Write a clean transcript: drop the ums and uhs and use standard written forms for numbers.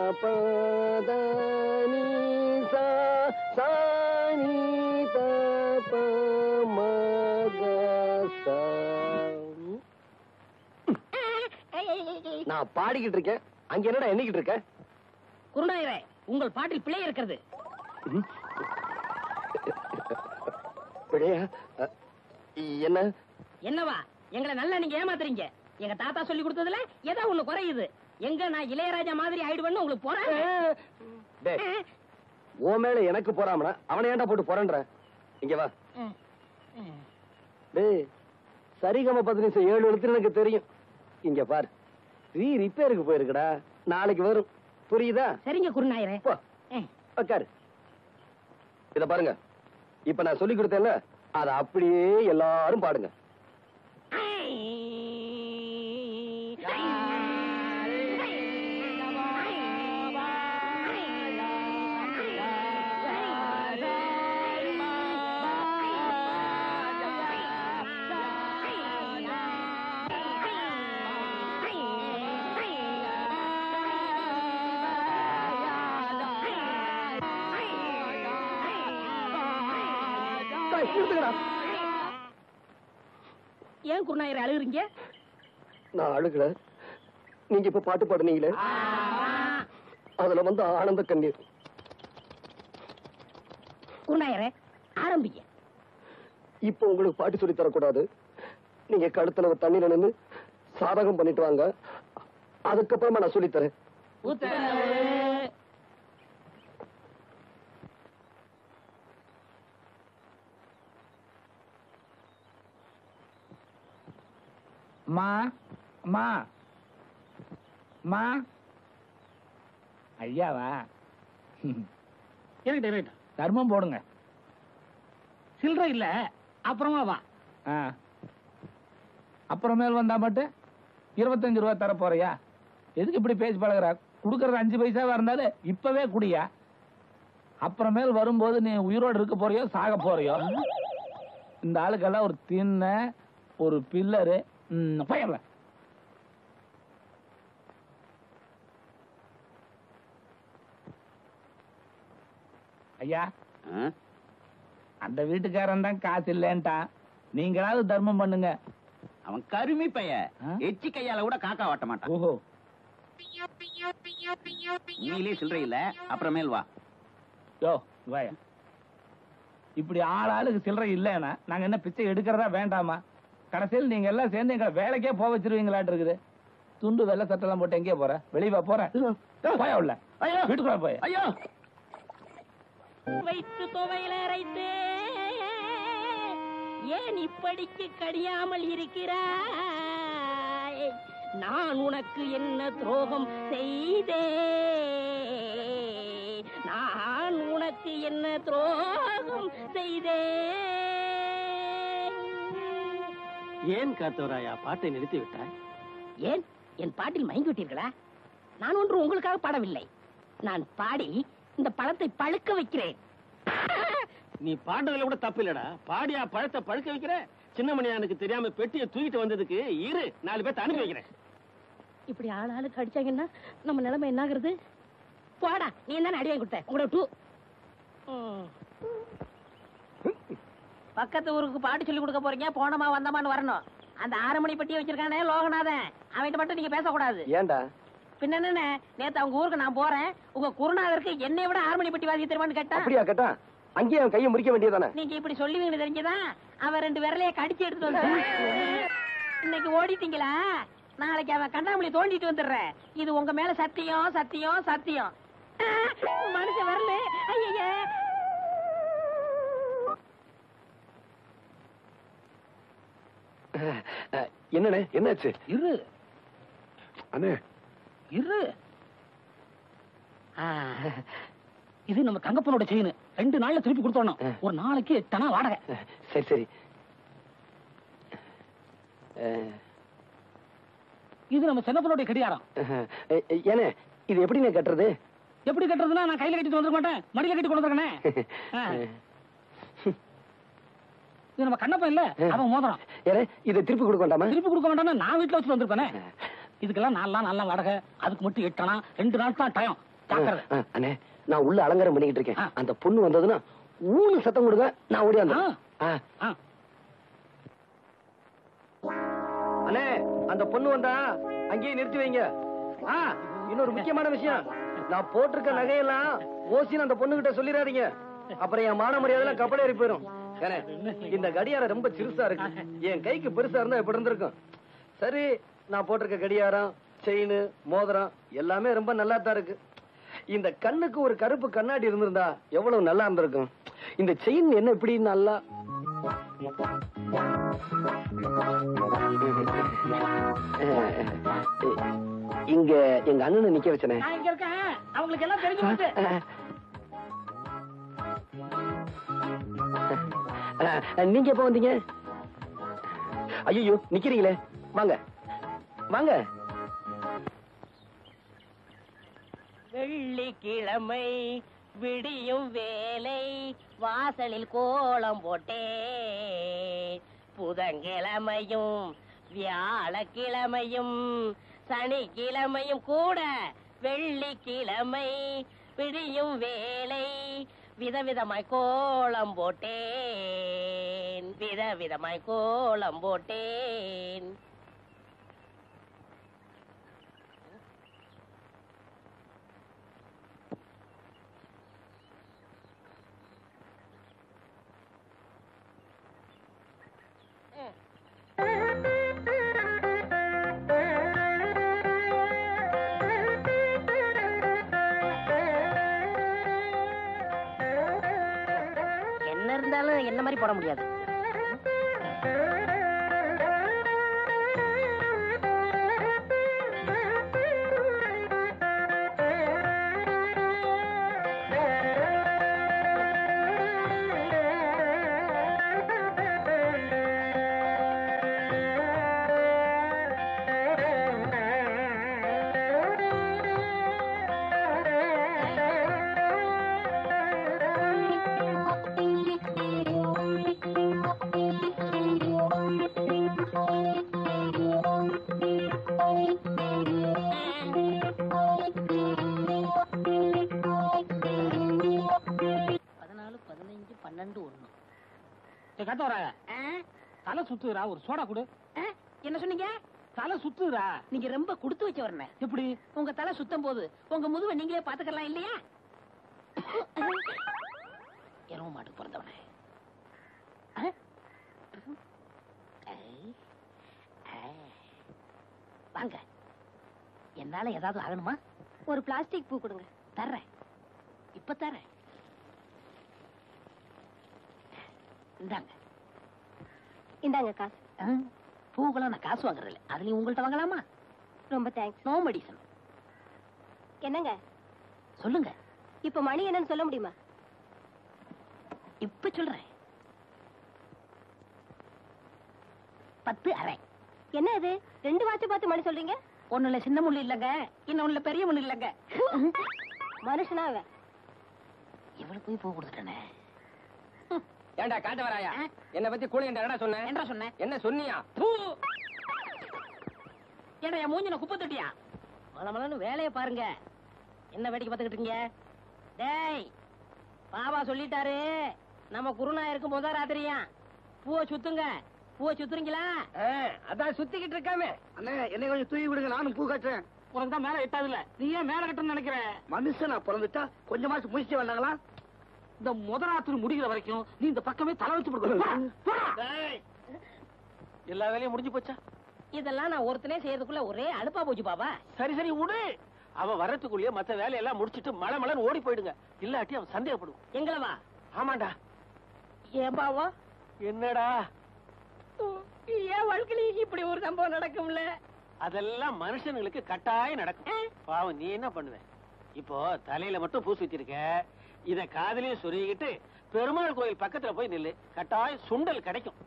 பதனி சாணி தப மகசா. நான் பாடிக்கிட்டு இருக்கேன், அங்க என்னடா எண்ணிக்கிட்டு இருக்க? குருநாயரே, உங்கள் பாட்டில் பிழை இருக்கிறது. பிழையா? என்ன என்னவா? எங்களை நல்லா நீங்க ஏமாத்துறீங்க. எங்க தாத்தா சொல்லி கொடுத்ததுல ஏதோ ஒண்ணு குறையுது. எங்க நான் இளையராஜா மாதிரி ஆயிடுவேன்னு உங்களுக்கு போறேன். உன் மேல எனக்கு போறாமனா அவனை ஏன்டா போட்டு போறன்ற? இங்க வா. டேய், சரிகம 10 7 எழுத்து எனக்கு தெரியும். இங்க பாரு, ரிப்பேருக்கு போயிருக்குடா, நாளைக்கு வரும். புரியுதா? சரிங்க குருநாயரே. உட்காரு. இத பாருங்க, இப்ப நான் சொல்லி கொடுத்தேன்ல, அத அப்படியே எல்லாரும் பாடுங்க. ஏன் குருநாயரே அழுகுறீங்க? நான் அழுகல, நீங்க இப்ப பாட்டு பாடுனீங்களே, அதுல வந்து ஆனந்த கண்ணீர். குருநாயரே ஆரம்பிங்க. இப்ப உங்களுக்கு பாட்டு சொல்லி தரக்கூடாது. நீங்க கழுத்துல தண்ணீர் நின்று சாதகம் பண்ணிட்டு வாங்க, அதுக்கப்புறமா நான் சொல்லி தரேன். மா மா மா ஐயாவா? தர்மம் போடுங்க. சில்லறை இல்ல, அப்புறமா வா. அப்புறமேல் வந்தா மட்டும் 25 ரூபாய் தர போறியா? எதுக்கு இப்படி பேசி பழகுற? குடுக்கறது 5 பைசாவா இருந்தாலும் இப்பவே குடியா. அப்புறமேல் வரும்போது நீ உயிரோடு இருக்க போறியோ சாக போறியோ? இந்த ஆளுக்கெல்லாம் ஒரு தின்ன ஒரு பில்லரு போயிடல. ஐயா, அந்த வீட்டுக்காரன் தான் காசு இல்லன்ட்டான், நீங்களாவது தர்மம் பண்ணுங்க. அவன் கருமி பைய, எச்சி கையால கூட காக்கா வாட்ட மாட்டான். ஓஹோ, நீலே சில்லறை இல்ல, அப்புறமேல் வா. யோ வாயா. இப்படி ஆளுக்கு சில்லறை இல்லைன்னா நாங்க என்ன பிச்சை எடுக்கிறதா வேண்டாமா? கடைசியில் நீங்க எல்லாம் சேர்ந்து எங்களை வேலைக்கே போக வச்சிருவீங்களாட்டு இருக்குது. துண்டு வெள்ளை சட்டெல்லாம் போட்டு எங்கேயே போற? வெளியே போறேன். போயா உள்ள, வீட்டுக்குள்ள போய். ஐயோ, வைத்து துவையில அரைத்தே ஏன் இப்படிக்கு கடியாமல் இருக்கிறாய்? நான் உனக்கு என்ன துரோகம் செய்தே? நான் உனக்கு என்ன துரோகம் செய்தே? ஏன் காத்தவராயா பாட்டை நிறுத்தி விட்டாய்? ஏன் என் பாட்டில் மயங்கி விட்டீர்களா? நான் ஒன்று உங்களுக்காக பாடவில்லை. நான் பாடி இந்த பழத்தை பழுக்க வைக்கிறேன். நீ பாடுறதுல கூட தப்பு இல்லடா. பாடியா பழத்தை பழுக்க வைக்கிற? சின்னமணியானுக்கு தெரியாம பெட்டியை தூக்கிட்டு வந்ததுக்கு இரு 4 பேர்த்த அனுப்பி வைக்கிறேன். இப்படி ஆளுக்கு அடிச்சாங்கன்னா நம்ம நிலைமை என்ன ஆகுறது? போடா, நீ என்ன அடி வாங்கி கொடுத்த? உங்களோட டூ பக்கத்து ஊருக்கு பாட்டு சொல்லி கொடுக்க போறீங்க, போனமா வந்தமான்னு வரணும். அந்த 6 மணி பெட்டியை வச்சிருக்கானே லோகநாதன், அவன்கிட்ட மட்டும் நீங்க பேசக்கூடாது. ஏண்டா? பின்ன என்ன, நேத்து அவங்க ஊருக்கு நான் போறேன், உங்க குருநாதருக்கு என்னை விட 6 மணி பெட்டி வாசி தருவான்னு கேட்டா. அப்படியா கேட்டா? அங்கேயே அவன் கையை முறிக்க வேண்டியதானே? நீங்க இப்படி சொல்லுவீங்கன்னு தெரிஞ்சுதான் அவன் 2 விரலையே கடிச்சு எடுத்துட்டு வந்து இன்னைக்கு ஓடிட்டீங்களா? நாளைக்கு அவன் கண்ணாமூலி தோண்டிட்டு வந்துடுறேன். இது உங்க மேல சத்தியம் சத்தியம் சத்தியம். மனுஷன் வரல. ஐயா, என்னண்ணே, என்னாச்சு? இரு அண்ணே, இரு. இது நம்ம தங்கப்பனோட செயின். 2 நாள்ல திருப்பி கொடுத்தோம். ஒரு நாளைக்கு 8 அணா வாடகை. சரி சரி. இது நம்ம சின்னப்பனோட கடிகாரம். ஏனே, இது எப்படி கட்டுறது? எப்படி கட்டுறதுன்னா, நான் கையில கட்டிட்டு வந்துட மாட்டேன், மடியில கட்டி கொண்டு வந்துருக்கேன். இது நம்ம கண்ணப்பன் இல்ல, அவன் மோதிரம். இதை திருப்பி கொடுக்க வேண்டாமா? திருப்பி கொடுக்க வேண்டாம், நான் வீட்டுல வச்சு வந்திருப்பேனே. இதுக்கெல்லாம் 4 நாள் வாடகை, அதுக்கு மட்டும் 8 அணா, 2 நாள் தான் டைம். ஜாக்கிரதை. அண்ணே நான் உள்ள அலங்காரம் பண்ணிக்கிட்டு இருக்கேன். அந்த பொண்ணு வந்ததுன்னா ஊனு சத்தம் கொடுங்க, நான் ஓடியாந்து. அண்ணே அந்த பொண்ணு வந்தா அங்கேயே நிறுத்தி வைங்க. இன்னொரு முக்கியமான விஷயம், நான் போட்டிருக்க நகையெல்லாம் ஓசின்னு அந்த பொண்ணு கிட்ட சொல்லிடாதீங்க. அப்புறம் என் மான மரியாதை கப்பலேறி போயிடும். இந்த கடியாரம் ரொம்ப சிறுசா இருக்கு, என் கைக்கு பெருசா இருந்தா எப்படி இருந்திருக்கும். சரி, நான் போட்டிருக்க கடியாரம், செயின், மோதிரம் எல்லாமே ரொம்ப நல்லா தான் இருக்கு. இந்த கண்ணுக்கு ஒரு கருப்பு கண்ணாடி இருந்திருந்தா எவ்வளவு நல்லா இருந்திருக்கும். இந்த செயின் என்ன இப்படி நல்லா இங்க எங்க அண்ணனை நிக்க வச்சனே. நான் இங்க இருக்கேன், அவங்களுக்கு எல்லாம் தெரிஞ்சு போச்சு. நீங்க எப்ப வந்தீங்க? ஐயோ நிக்கிறீங்களே, வாங்க வாங்க. வெள்ளிக்கிழமை விடியும் வேலை வாசலில் கோலம் போட்டே, புதன்கிழமையும் வியாழக்கிழமையும் சனிக்கிழமையும் கூட வெள்ளிக்கிழமை விடியும் வேலை விதவிதமாய் கோலம் போட்டேன், விதவிதமாய் கோலம் போட்டேன். என்ன இருந்தாலும் என்ன மாதிரி போட முடியாது. தலை சுத்துறா, ஒரு சோடா குடு. என்ன சொன்னீங்க? தலை சுத்துறா. நீங்க ரொம்ப கொடுத்து வச்ச வரணும். எப்படி? உங்க தலை சுத்தம் போது உங்க முதுவை நீங்களே பாத்துக்கலாம் இல்லையா? எருவ மாட்டுக்கு பிறந்தவனே. வாங்க, என்னால ஏதாவது ஆகணுமா? ஒரு பிளாஸ்டிக் பூ கொடுங்க. தர்றேன், இப்ப தர்றேன். இந்தாங்க. இந்தாங்க காசு. பூக்கெல்லாம் நான் காசு வாங்குறது இல்லை, அதுலயும் உங்கள்ட்ட வாங்கலாமா? ரொம்ப தேங்க்ஸ். No medicine. என்னங்க சொல்லுங்க. இப்ப மணி என்னன்னு சொல்ல முடியுமா? இப்ப சொல்றேன். 10:30. என்ன இது, 2 வாட்ச் பார்த்து மணி சொல்றீங்க? ஒண்ணுல சின்ன முள்ளு இல்லங்க, இன்னொன்னுல பெரிய முள்ளு இல்லங்க. மனுஷனா அவன்? இவளுக்கு போய் பூ கொடுத்துட்டேனே. ஏண்டா காட்ட வராயா? என்ன பத்தி கூலி என்ன சொன்ன? என்ன சொன்னேன்? என்ன சொன்னியா? ஏண்டா என் மூஞ்சின குப்பை தொட்டியா? மலமலன்னு வேலையை பாருங்க. என்ன வேடிக்கை பார்த்துக்கிட்டு இருக்கீங்க? டேய், பாபா சொல்லிட்டாரு, நம்ம குருநாயருக்கு முத ராத்திரியா பூவை சுத்துங்க. பூவை சுத்துறீங்களா? அதான் சுத்திக்கிட்டு இருக்காமே. அண்ணே என்னை கொஞ்சம் தூக்கி விடுங்க, நானும் பூ கட்டுறேன். உனக்கு தான் மேல எட்டாதுல, நீ ஏன் மேல கட்டணும்னு நினைக்கிற? மனுஷனா பிறந்துட்டா கொஞ்சமாச்சு முயற்சி வந்தாங்களா? இந்த முதராத்திரி முடிகிற வரைக்கும் நீ இந்த பக்கமே தலை வச்சு கொடுக்கணும். எல்லா வேலையும் முடிஞ்சு போச்சா? இதெல்லாம் நான் ஒருத்தனே செய்யறதுக்குள்ள ஒரே அலுப்பா போச்சு பாபா. சரி சரி விடு. அவ வரத்துக்குள்ளேயே மத்த வேலையெல்லாம் முடிச்சிட்டு மலை மலன்னு ஓடி போயிடுங்க. இல்லாட்டி அவன் சந்தேகப்படுவான். எங்களவா? ஆமாண்டா. ஏன் பாவம்? என்னடா ஏன் வாழ்க்கையில இப்படி ஒரு சம்பவம் நடக்கும்ல? அதெல்லாம் மனுஷனுங்களுக்கு கட்டாயம் நடக்கும். பாவம் நீ என்ன பண்ணுவ? இப்போ தலையில மட்டும் பூ சுத்திருக்க, இத காதலையும் சொருகிட்டு பெருமாள் கோயில் பக்கத்துல போய் நில்லு, கட்டாயம் சுண்டல் கிடைக்கும்.